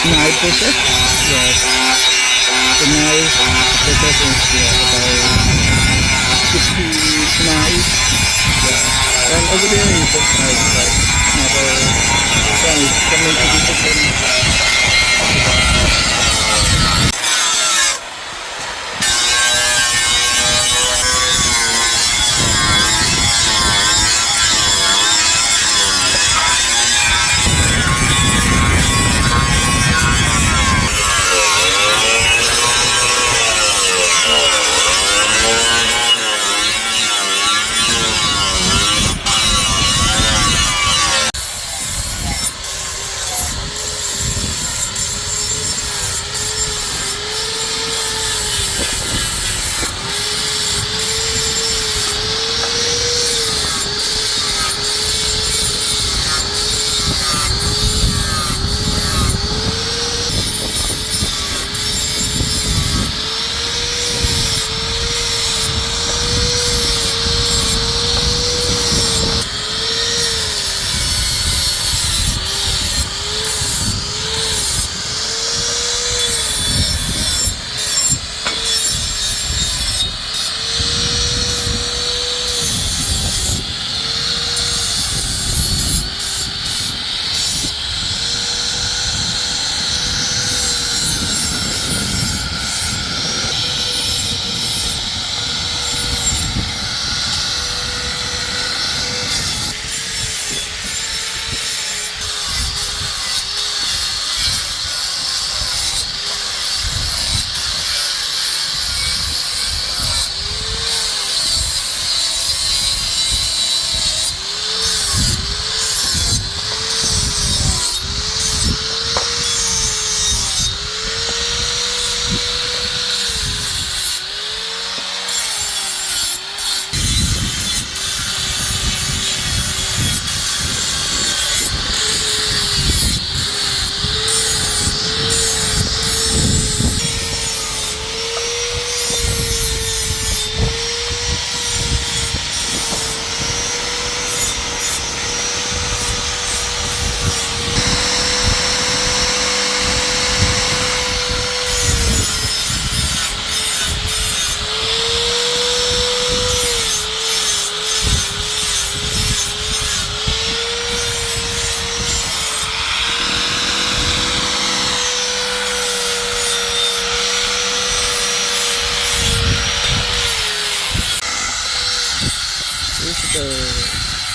knife process. Yes, the knife process is about 50 knives. Yeah, and over there is just like another one is coming to this again.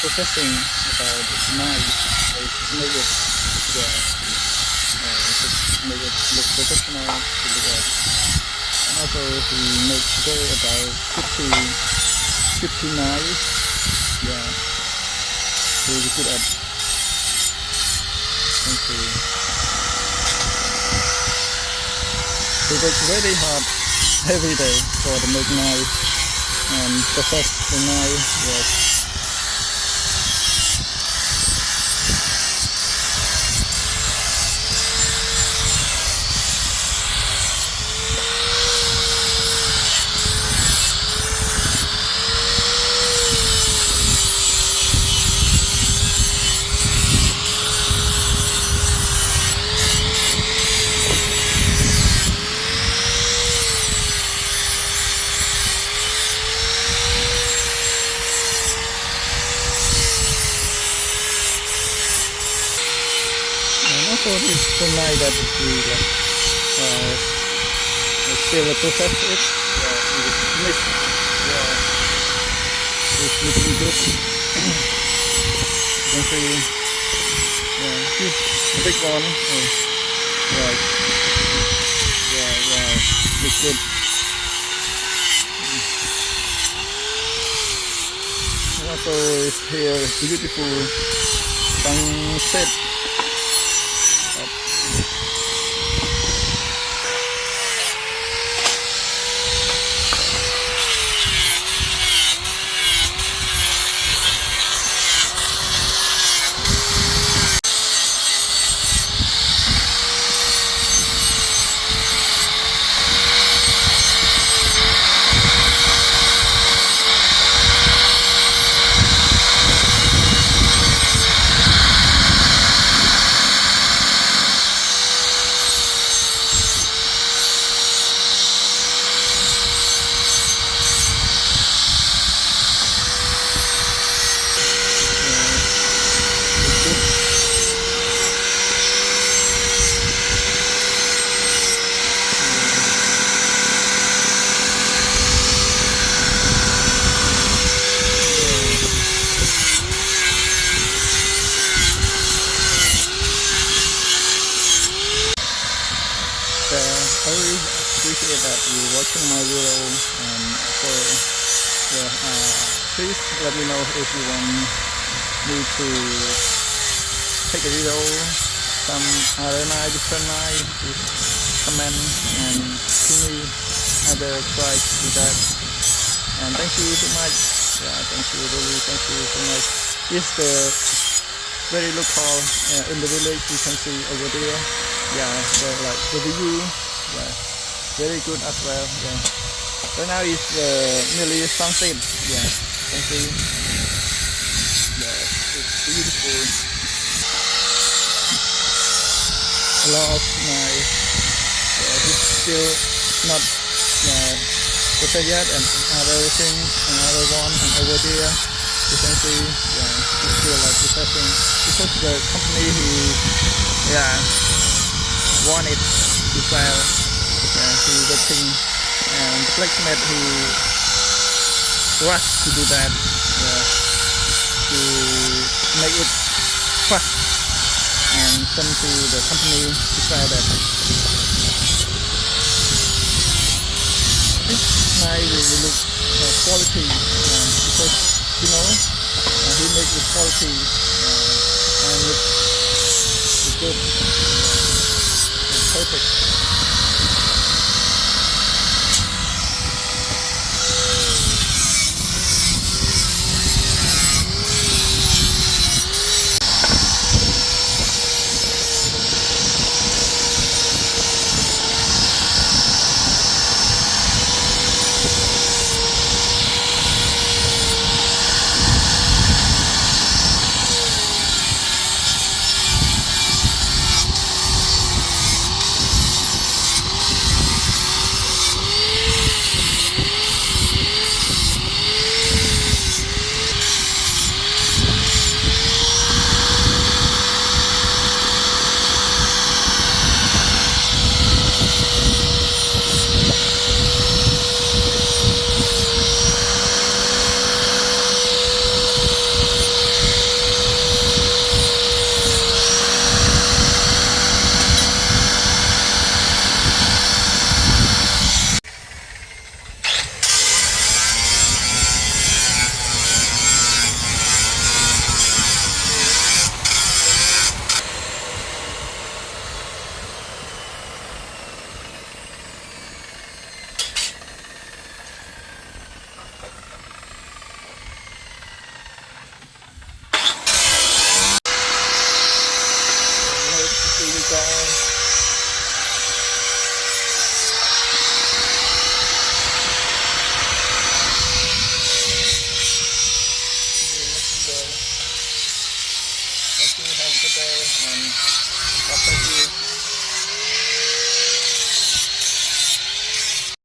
Processing about the knife, to make it, to make it look professional to look at. And also he made today about 50 knives. Yeah, so he's good at. Thank you. So it's very hard every day for the make knife and process the knife. Yes. So it's so nice that we like still process it. Yeah, it's yeah, it's looking good. You can see, yeah, huge, big one. Right, yeah, looks good. And also, it's here beautiful sunset. watching my video, and for please let me know if you want me to take a video some other night, different night. Just comment and give me other try to do that. And thank you so much. Yeah, thank you, really, thank you so much. It's the very local in the village. You can see over there. Yeah, the view. Yeah, very good as well. Yeah. Right now it's nearly sunset. Yeah, you can see. Yeah, it's beautiful. A lot of nice. It's still not prepared yet, and another thing, another one, and over there you can see. Yeah, it's still like processing because the company wanted to sell. He getting, and the blacksmith rushed to do that, to make it fast and send to the company to sell that. This knife will look quality, because he makes the quality and look good, it's perfect.